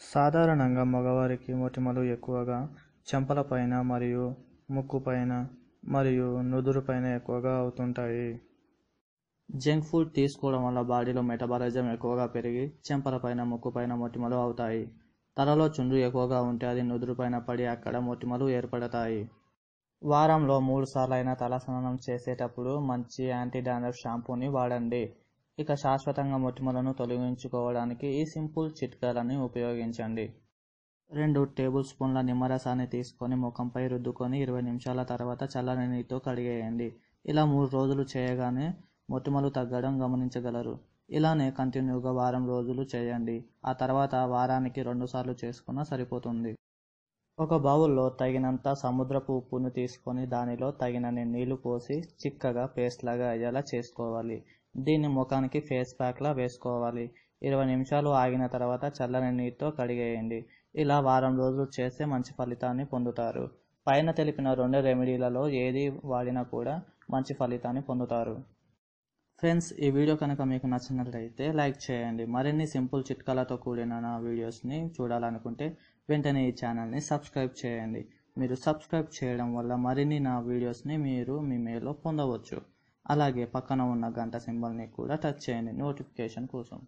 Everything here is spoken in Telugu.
సాధారణంగా మగవారికి మొటిమలు ఎక్కువగా చెంపలపైన మరియు ముక్కుపైన మరియు నుదురుపైన ఎక్కువగా అవుతుంటాయి. జంక్ ఫుడ్ తీసుకోవడం వల్ల బాడీలో మెటబాలిజం ఎక్కువగా పెరిగి చెంపలపైన ముక్కుపైన మొటిమలు అవుతాయి. తలలో చుండ్రు ఎక్కువగా ఉంటే అది నుదురుపైన పడి అక్కడ మొటిమలు ఏర్పడతాయి. వారంలో 3 సార్లైనా తలస్నానం చేసేటప్పుడు మంచి యాంటీ డాండ్రఫ్ షాంపూని వాడండి. ఇక శాశ్వతంగా మొటిమలను తొలగించుకోవడానికి ఈ సింపుల్ చిట్కాలని ఉపయోగించండి. 2 టేబుల్ స్పూన్ల నిమ్మరసాన్ని తీసుకొని ముఖంపై రుద్దుకొని 20 నిమిషాల తర్వాత చల్లని నీటితో కడిగేయండి. ఇలా 3 రోజులు చేయగానే మొటిమలు తగ్గడం గమనించగలరు. ఇలానే కంటిన్యూగా వారం రోజులు చేయండి. ఆ తర్వాత వారానికి 2 సార్లు చేసుకున్నా సరిపోతుంది. ఒక బౌల్లో తగినంత సముద్రపు ఉప్పును తీసుకొని దానిలో తగినన్ని నీళ్లు పోసి చిక్కగా పేస్ట్ లాగా అయ్యేలా చేసుకోవాలి. దీన్ని ముఖానికి ఫేస్ ప్యాక్ లా వేసుకోవాలి. 20 నిమిషాలు ఆగిన తర్వాత చల్లని నీటితో కడిగేయండి. ఇలా వారం రోజులు చేస్తే మంచి ఫలితాన్ని పొందుతారు. పైన తెలిపిన 2 రెమెడీలలో ఏది వాడినా కూడా మంచి ఫలితాన్ని పొందుతారు. ఫ్రెండ్స్, ఈ వీడియో కనుక మీకు నచ్చినట్లయితే లైక్ చేయండి. మరిన్ని సింపుల్ చిట్కాలతో కూడిన నా వీడియోస్ని చూడాలనుకుంటే వెంటనే ఈ ఛానల్ని సబ్స్క్రైబ్ చేయండి. మీరు సబ్స్క్రైబ్ చేయడం వల్ల మరిన్ని నా వీడియోస్ని మీరు మీ మెయిల్లో పొందవచ్చు. అలాగే పక్కన ఉన్న గంట సింబల్ని కూడా టచ్ చేయండి నోటిఫికేషన్ కోసం.